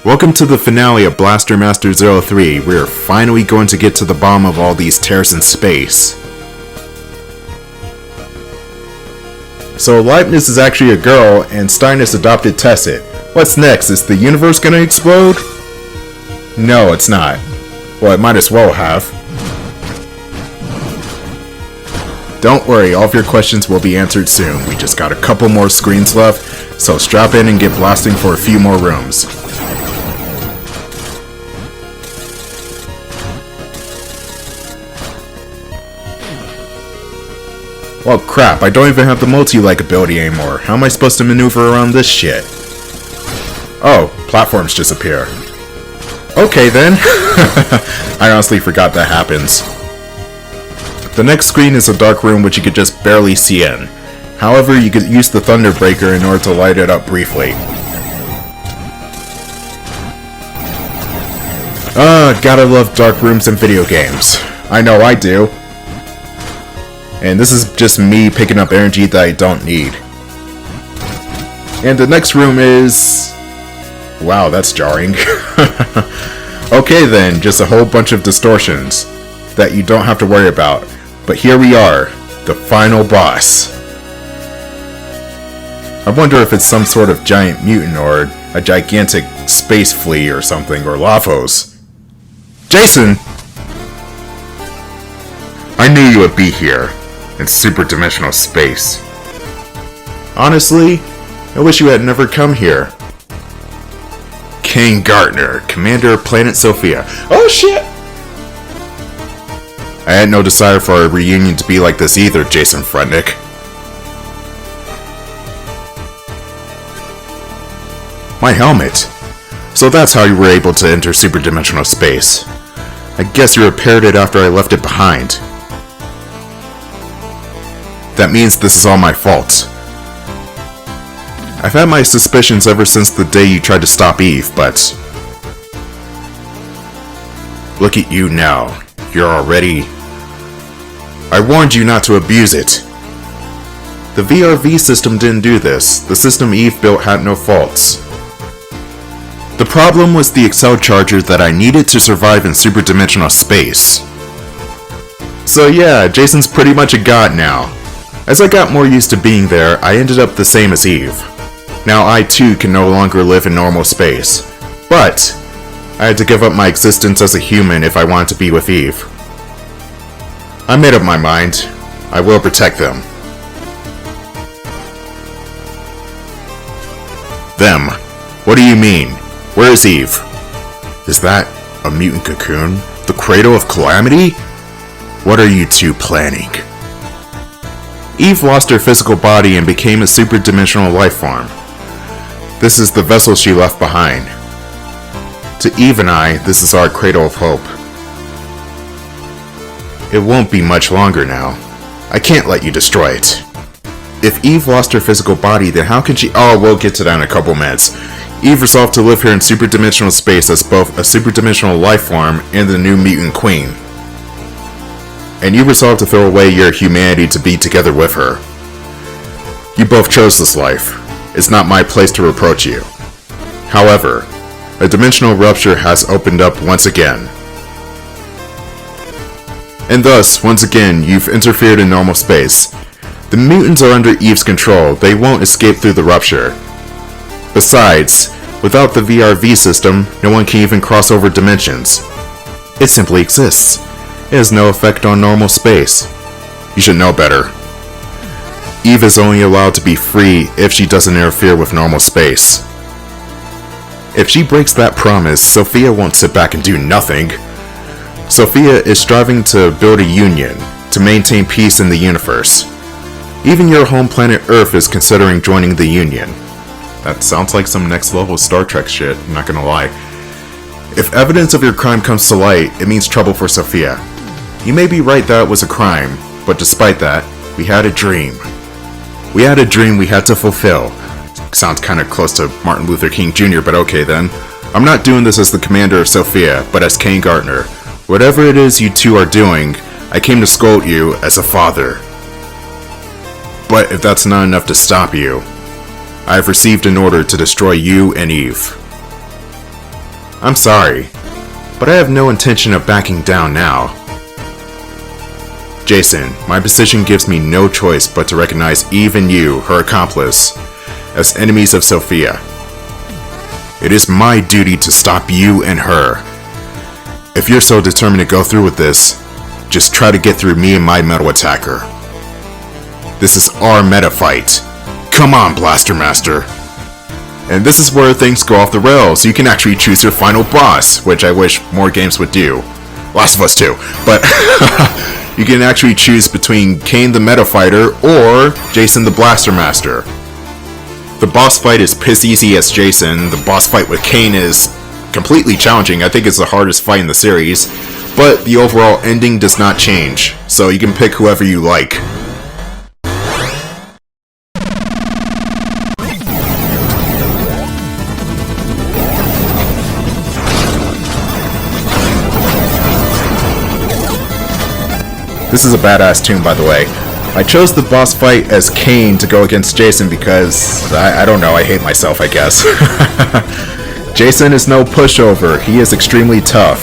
Welcome to the finale of Blaster Master 03. We're finally going to get to the bottom of all these tears in space. So Leibniz is actually a girl, and Steinus adopted Tessit. What's next? Is the universe gonna explode? No, it's not. Well, it might as well have. Don't worry, all of your questions will be answered soon. We just got a couple more screens left, so strap in and get blasting for a few more rooms. Well, crap, I don't even have the multi-leg ability anymore. How am I supposed to maneuver around this shit? Oh, platforms disappear. Okay then. I honestly forgot that happens. The next screen is a dark room which you could just barely see in. However, you could use the Thunderbreaker in order to light it up briefly. Gotta love dark rooms in video games. I know I do. And this is just me picking up energy that I don't need. And the next room is... Wow, that's jarring. Okay then, just a whole bunch of distortions that you don't have to worry about. But here we are, the final boss. I wonder if it's some sort of giant mutant or a gigantic space flea or something, or Lavos. Jason! I knew you would be here. In super-dimensional space. Honestly, I wish you had never come here. Kane Gardner, commander of Planet Sophia. Oh shit! I had no desire for our reunion to be like this either, Jason Frutnik. My helmet. So that's how you were able to enter super-dimensional space. I guess you repaired it after I left it behind. That means this is all my fault. I've had my suspicions ever since the day you tried to stop Eve, but... Look at you now. You're already... I warned you not to abuse it. The VRV system didn't do this. The system Eve built had no faults. The problem was the Excel charger that I needed to survive in superdimensional space. So yeah, Jason's pretty much a god now. As I got more used to being there, I ended up the same as Eve. Now I too can no longer live in normal space. But, I had to give up my existence as a human if I wanted to be with Eve. I made up my mind. I will protect them. Them? What do you mean? Where is Eve? Is that a mutant cocoon? The Cradle of Calamity? What are you two planning? Eve lost her physical body and became a super-dimensional life form. This is the vessel she left behind. To Eve and I, this is our Cradle of Hope. It won't be much longer now. I can't let you destroy it. If Eve lost her physical body, then how can she... Oh, we'll get to that in a couple minutes. Eve resolved to live here in super-dimensional space as both a super-dimensional life form and the new mutant queen. And you resolved to throw away your humanity to be together with her. You both chose this life. It's not my place to reproach you. However, a dimensional rupture has opened up once again. And thus, once again, you've interfered in normal space. The mutants are under Eve's control. They won't escape through the rupture. Besides, without the VRV system, no one can even cross over dimensions. It simply exists. It has no effect on normal space. You should know better. Eve is only allowed to be free if she doesn't interfere with normal space. If she breaks that promise, Sophia won't sit back and do nothing. Sophia is striving to build a union, to maintain peace in the universe. Even your home planet Earth is considering joining the union. That sounds like some next level Star Trek shit, I'm not gonna lie. If evidence of your crime comes to light, it means trouble for Sophia. You may be right that it was a crime, but despite that, we had a dream. We had a dream we had to fulfill. Sounds kinda close to Martin Luther King Jr., but okay then. I'm not doing this as the commander of Sophia, but as Kane Gardner. Whatever it is you two are doing, I came to scold you as a father. But if that's not enough to stop you, I have received an order to destroy you and Eve. I'm sorry, but I have no intention of backing down now. Jason, my position gives me no choice but to recognize Eve and you, her accomplice, as enemies of Sophia. It is my duty to stop you and her. If you're so determined to go through with this, just try to get through me and my metal attacker. This is our meta fight. Come on, Blaster Master. And this is where things go off the rails. You can actually choose your final boss, which I wish more games would do. Last of Us 2. But you can actually choose between Kane the Meta Fighter or Jason the Blaster Master. The boss fight is piss easy as Jason. The boss fight with Kane is completely challenging. I think it's the hardest fight in the series. But the overall ending does not change, so you can pick whoever you like. This is a badass tune, by the way. I chose the boss fight as Kane to go against Jason because, I don't know, I hate myself, I guess. Jason is no pushover, he is extremely tough.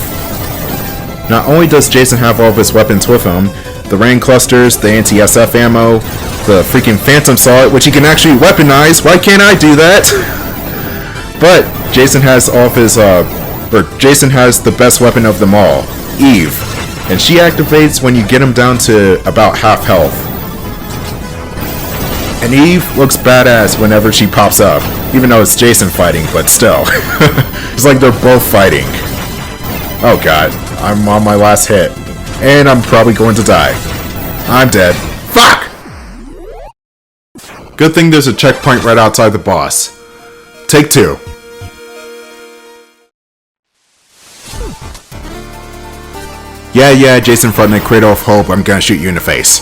Not only does Jason have all of his weapons with him, the rain clusters, the anti-SF ammo, the freaking phantom saw, which he can actually weaponize, why can't I do that? But Jason has all of his, Jason has the best weapon of them all, Eve. And she activates when you get him down to about half health. And Eve looks badass whenever she pops up, even though it's Jason fighting, but still. It's like they're both fighting. Oh god, I'm on my last hit. And I'm probably going to die. I'm dead. Fuck! Good thing there's a checkpoint right outside the boss. Take 2. Yeah, Jason from the Cradle of Hope, I'm gonna shoot you in the face.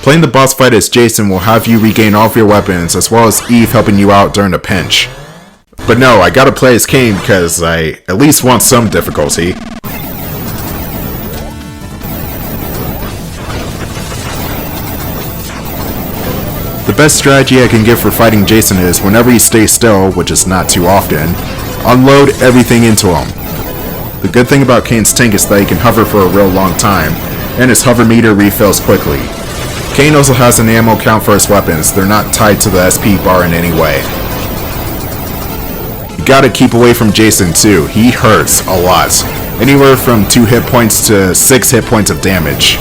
Playing the boss fight as Jason will have you regain all of your weapons, as well as Eve helping you out during a pinch. But no, I gotta play as Kane because I at least want some difficulty. The best strategy I can give for fighting Jason is, whenever he stays still, which is not too often, unload everything into him. The good thing about Kane's tank is that he can hover for a real long time, and his hover meter refills quickly. Kane also has an ammo count for his weapons, they're not tied to the SP bar in any way. You gotta keep away from Jason too, he hurts a lot. Anywhere from 2 hit points to 6 hit points of damage.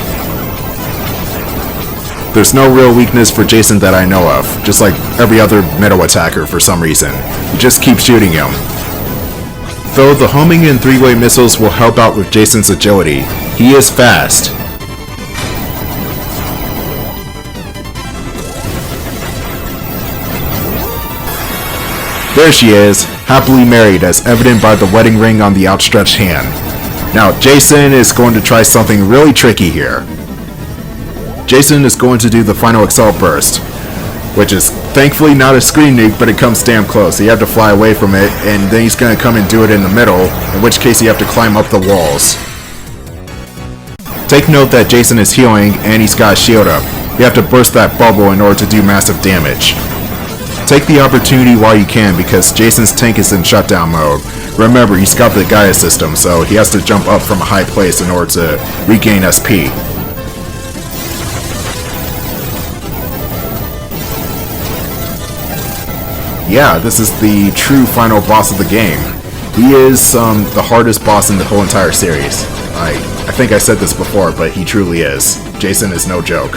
There's no real weakness for Jason that I know of, just like every other metal attacker for some reason. You just keep shooting him. Though the homing and 3-way missiles will help out with Jason's agility, he is fast. There she is, happily married as evident by the wedding ring on the outstretched hand. Now Jason is going to try something really tricky here. Jason is going to do the final Excel burst, which is thankfully not a screen nuke, but it comes damn close. So you have to fly away from it, and then he's going to come and do it in the middle, in which case you have to climb up the walls. Take note that Jason is healing, and he's got a shield up. You have to burst that bubble in order to do massive damage. Take the opportunity while you can, because Jason's tank is in shutdown mode. Remember, he's got the Gaia system, so he has to jump up from a high place in order to regain SP. Yeah, this is the true final boss of the game. He is the hardest boss in the whole entire series. I think I said this before, but he truly is. Jason is no joke.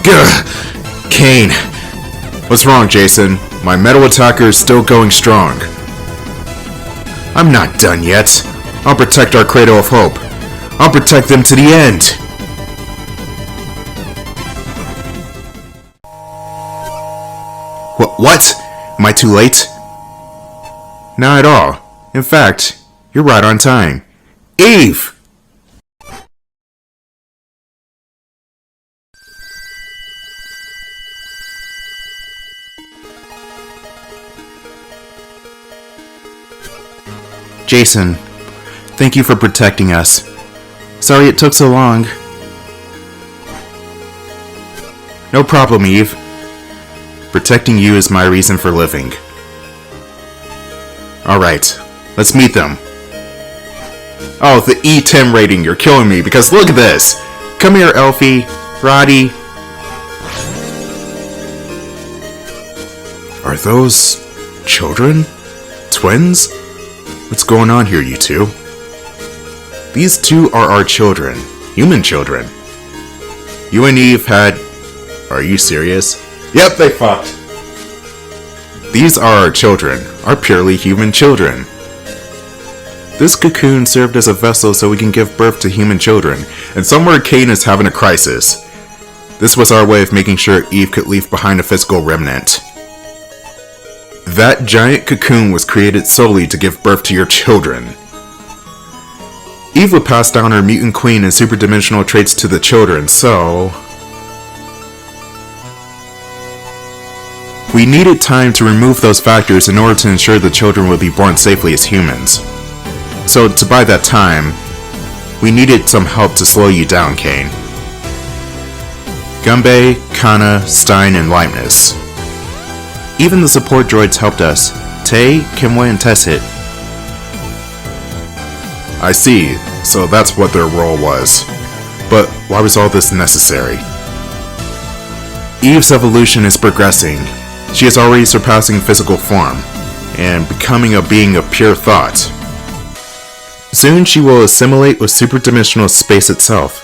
Gah! Kane! What's wrong, Jason? My metal attacker is still going strong. I'm not done yet. I'll protect our Cradle of Hope. I'll protect them to the end! What? Am I too late? Not at all. In fact, you're right on time. Eve! Jason, thank you for protecting us. Sorry it took so long. No problem, Eve. Protecting you is my reason for living. Alright, let's meet them. Oh, the E10 rating, you're killing me, because look at this! Come here, Elfie, Roddy. Are those children? Twins? What's going on here, you two? These two are our children. Human children. You and Eve had... Are you serious? Yep, they fucked. These are our children. Our purely human children. This cocoon served as a vessel so we can give birth to human children, and somewhere Kane is having a crisis. This was our way of making sure Eve could leave behind a physical remnant. That giant cocoon was created solely to give birth to your children. Eve would pass down her mutant queen and superdimensional traits to the children, so... we needed time to remove those factors in order to ensure the children would be born safely as humans. So to buy that time, we needed some help to slow you down, Kane. Gumbe, Kana, Stein, and Leibniz. Even the support droids helped us. Tay, Kimwe, and Tessit. I see, so that's what their role was. But why was all this necessary? Eve's evolution is progressing. She is already surpassing physical form, and becoming a being of pure thought. Soon she will assimilate with superdimensional space itself.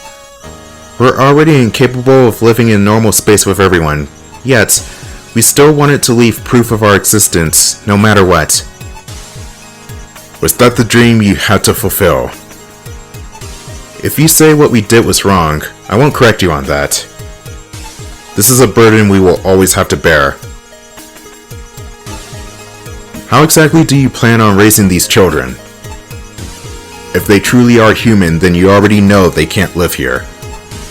We're already incapable of living in normal space with everyone, yet we still wanted to leave proof of our existence, no matter what. Was that the dream you had to fulfill? If you say what we did was wrong, I won't correct you on that. This is a burden we will always have to bear. How exactly do you plan on raising these children? If they truly are human, then you already know they can't live here.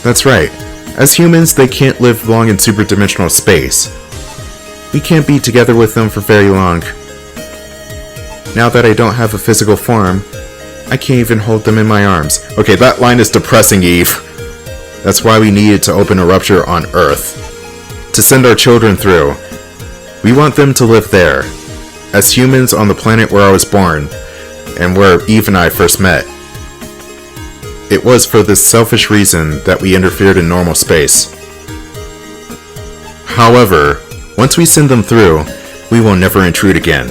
That's right. As humans, they can't live long in superdimensional space. We can't be together with them for very long. Now that I don't have a physical form, I can't even hold them in my arms. Okay, that line is depressing, Eve. That's why we needed to open a rupture on Earth. To send our children through. We want them to live there. As humans on the planet where I was born, and where Eve and I first met. It was for this selfish reason that we interfered in normal space. However, once we send them through, we will never intrude again.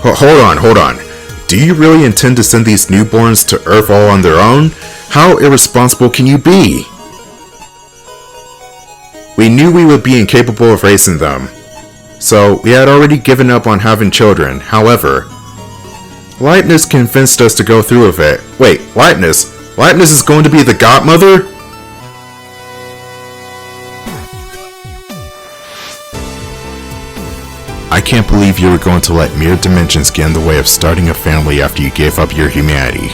Hold on. Do you really intend to send these newborns to Earth all on their own? How irresponsible can you be? We knew we would be incapable of raising them. So, we had already given up on having children. However, Leibniz convinced us to go through with it. Wait, Leibniz? Leibniz is going to be the godmother? I can't believe you were going to let mere dimensions get in the way of starting a family after you gave up your humanity.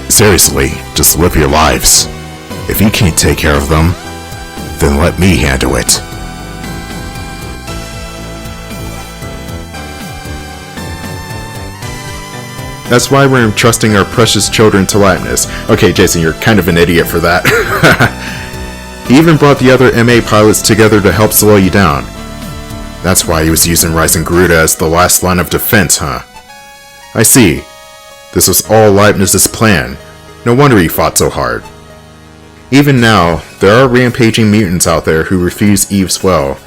Seriously, just live your lives. If you can't take care of them, then let me handle it. That's why we're entrusting our precious children to Leibniz. Okay, Jason, you're kind of an idiot for that. He even brought the other MA pilots together to help slow you down. That's why he was using Rising Garuda as the last line of defense, huh? I see. This was all Leibniz's plan. No wonder he fought so hard. Even now, there are rampaging mutants out there who refuse Eve's will.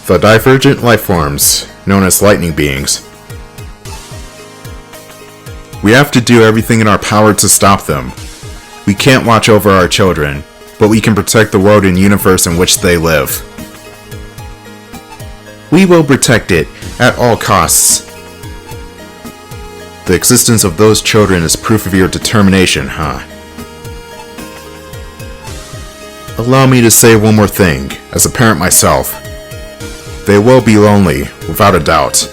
The divergent lifeforms, known as lightning beings. We have to do everything in our power to stop them. We can't watch over our children, but we can protect the world and universe in which they live. We will protect it, at all costs. The existence of those children is proof of your determination, huh? Allow me to say one more thing, as a parent myself. They will be lonely, without a doubt.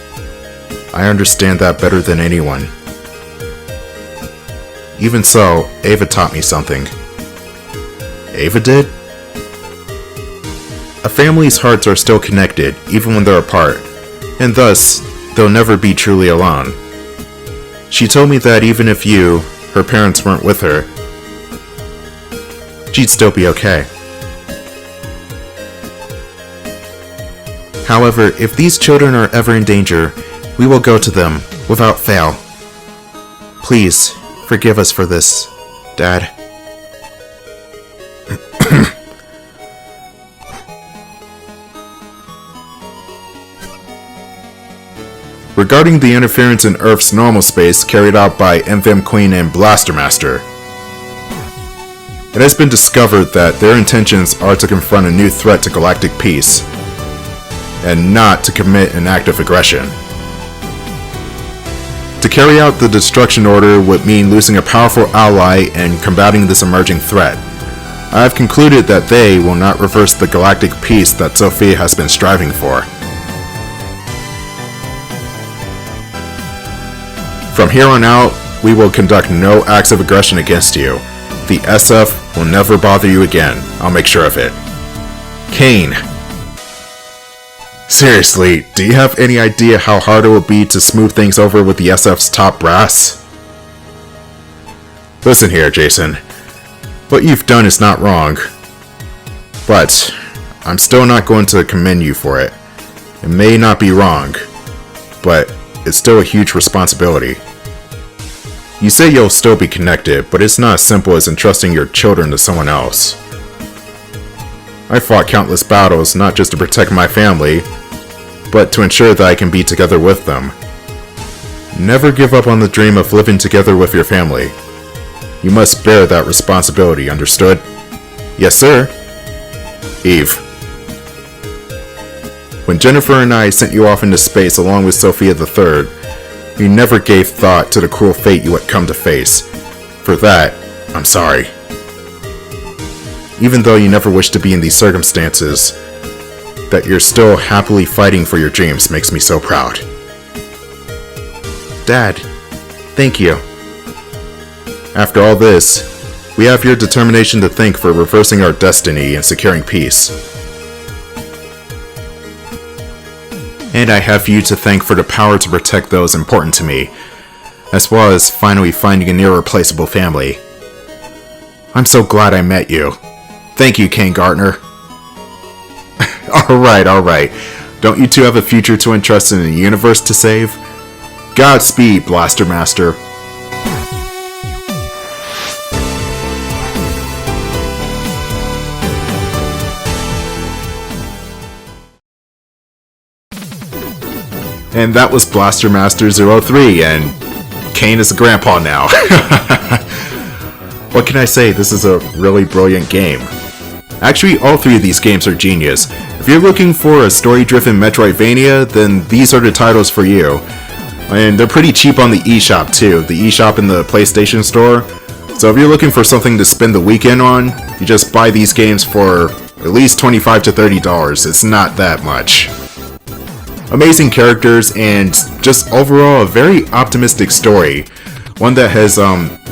I understand that better than anyone. Even so, Ava taught me something. Ava did? A family's hearts are still connected, even when they're apart, and thus, they'll never be truly alone. She told me that even if you, her parents, weren't with her, she'd still be okay. However, if these children are ever in danger, we will go to them, without fail. Please, forgive us for this, Dad. Regarding the interference in Earth's normal space carried out by Infam Queen and Blaster Master, it has been discovered that their intentions are to confront a new threat to galactic peace, and not to commit an act of aggression. To carry out the destruction order would mean losing a powerful ally and combating this emerging threat. I have concluded that they will not reverse the galactic peace that Sophia has been striving for. From here on out, we will conduct no acts of aggression against you. The SF will never bother you again. I'll make sure of it. Kane. Seriously, do you have any idea how hard it will be to smooth things over with the SF's top brass? Listen here, Jason. What you've done is not wrong. But I'm still not going to commend you for it. It may not be wrong, but it's still a huge responsibility. You say you'll still be connected, but it's not as simple as entrusting your children to someone else. I fought countless battles not just to protect my family, but to ensure that I can be together with them. Never give up on the dream of living together with your family. You must bear that responsibility, understood? Yes, sir. Eve. When Jennifer and I sent you off into space along with Sophia the Third, you never gave thought to the cruel fate you had come to face. For that, I'm sorry. Even though you never wished to be in these circumstances, that you're still happily fighting for your dreams makes me so proud. Dad, thank you. After all this, we have your determination to thank for reversing our destiny and securing peace. And I have you to thank for the power to protect those important to me, as well as finally finding an irreplaceable family. I'm so glad I met you. Thank you, Kane Gardner. Alright. Don't you two have a future to entrust in a universe to save? Godspeed, Blaster Master. And that was Blaster Master 03, and Kane is a grandpa now. What can I say? This is a really brilliant game. Actually, all three of these games are genius. If you're looking for a story-driven Metroidvania, then these are the titles for you. And they're pretty cheap on the eShop too, the eShop in the PlayStation Store. So if you're looking for something to spend the weekend on, you just buy these games for at least $25 to $30. It's not that much. Amazing characters and just overall a very optimistic story. One that has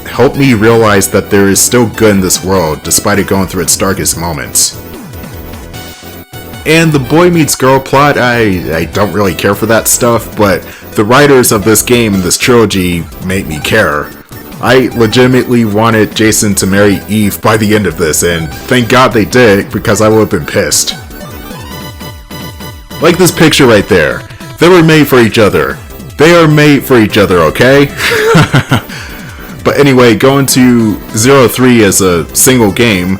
helped me realize that there is still good in this world despite it going through its darkest moments. And the boy meets girl plot, I don't really care for that stuff, but the writers of this game and this trilogy make me care. I legitimately wanted Jason to marry Eve by the end of this, and thank God they did, because I would have been pissed. Like this picture right there. They were made for each other. They are made for each other, okay? But anyway, going to 03 as a single game,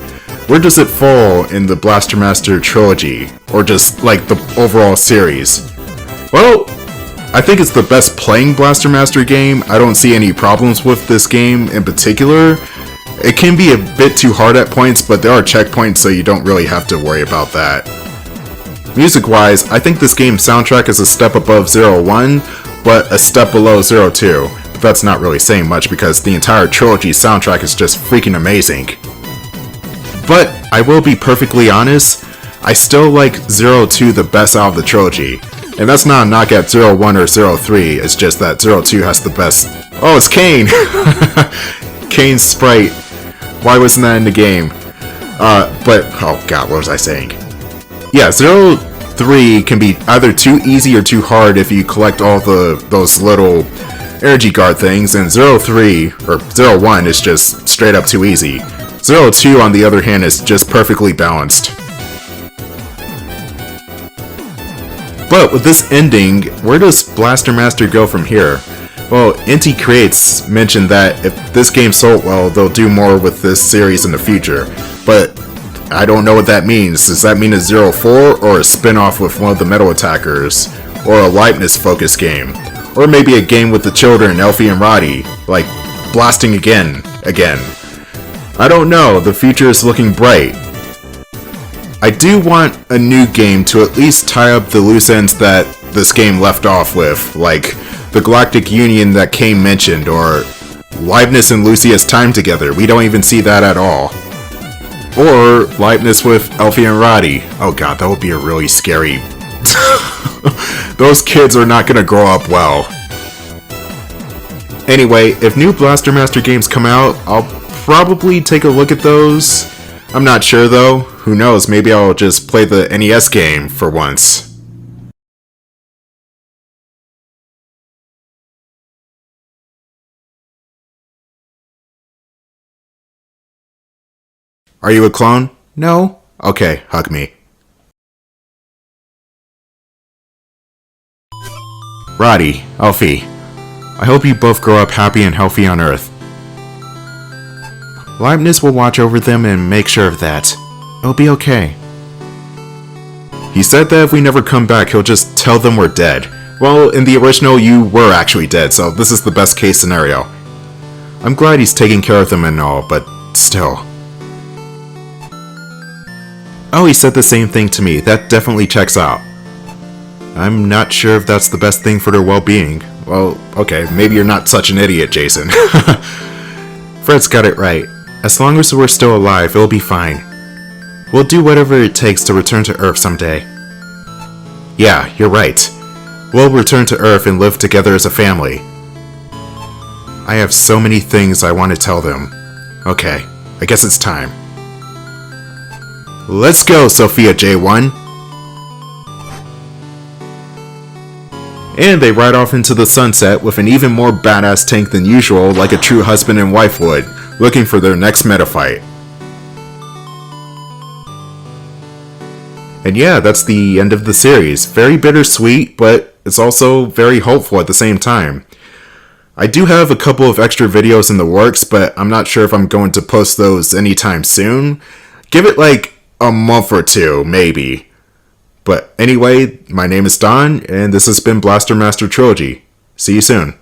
where does it fall in the Blaster Master trilogy? Or just, like, the overall series? Well, I think it's the best playing Blaster Master game. I don't see any problems with this game in particular. It can be a bit too hard at points, but there are checkpoints, so you don't really have to worry about that. Music-wise, I think this game's soundtrack is a step above 01, but a step below 02. But that's not really saying much because the entire trilogy's soundtrack is just freaking amazing. But I will be perfectly honest, I still like 02 the best out of the trilogy. And that's not a knock at 01 or 03, it's just that 02 has the best... Oh, it's Kane! Kane's sprite. Why wasn't that in the game? But, oh god, what was I saying? Yeah, 03 can be either too easy or too hard if you collect all those little energy guard things, and 03, or 01 is just straight up too easy. 02, on the other hand, is just perfectly balanced. But with this ending, where does Blaster Master go from here? Well, Inti Creates mentioned that if this game sold well, they'll do more with this series in the future. But I don't know what that means. Does that mean a 0-4 or a spin-off with one of the Metal Attackers? Or a Leibniz focused game? Or maybe a game with the children, Elfie and Roddy, like blasting again. I don't know, the future is looking bright. I do want a new game to at least tie up the loose ends that this game left off with, like the Galactic Union that Kane mentioned, or Leibniz and Lucia's time together. We don't even see that at all. Or Leibniz with Elfie and Roddy. Oh god, that would be a really scary... Those kids are not gonna grow up well. Anyway, if new Blaster Master games come out, I'll probably take a look at those. I'm not sure though. Who knows, maybe I'll just play the NES game for once. Are you a clone? No? Okay, hug me. Roddy, Elfie, I hope you both grow up happy and healthy on Earth. Leibniz will watch over them and make sure of that. It'll be okay. He said that if we never come back, he'll just tell them we're dead. Well, in the original, you were actually dead, so this is the best case scenario. I'm glad he's taking care of them and all, but still. Oh, he said the same thing to me. That definitely checks out. I'm not sure if that's the best thing for their well-being. Well, okay, maybe you're not such an idiot, Jason. Fred's got it right. As long as we're still alive, it'll be fine. We'll do whatever it takes to return to Earth someday. Yeah, you're right. We'll return to Earth and live together as a family. I have so many things I want to tell them. Okay, I guess it's time. Let's go, Sophia J1! And they ride off into the sunset with an even more badass tank than usual, like a true husband and wife would, looking for their next meta fight. And yeah, that's the end of the series. Very bittersweet, but it's also very hopeful at the same time. I do have a couple of extra videos in the works, but I'm not sure if I'm going to post those anytime soon. Give it like a month or two, maybe. But anyway, my name is Don, and this has been Blaster Master Trilogy. See you soon.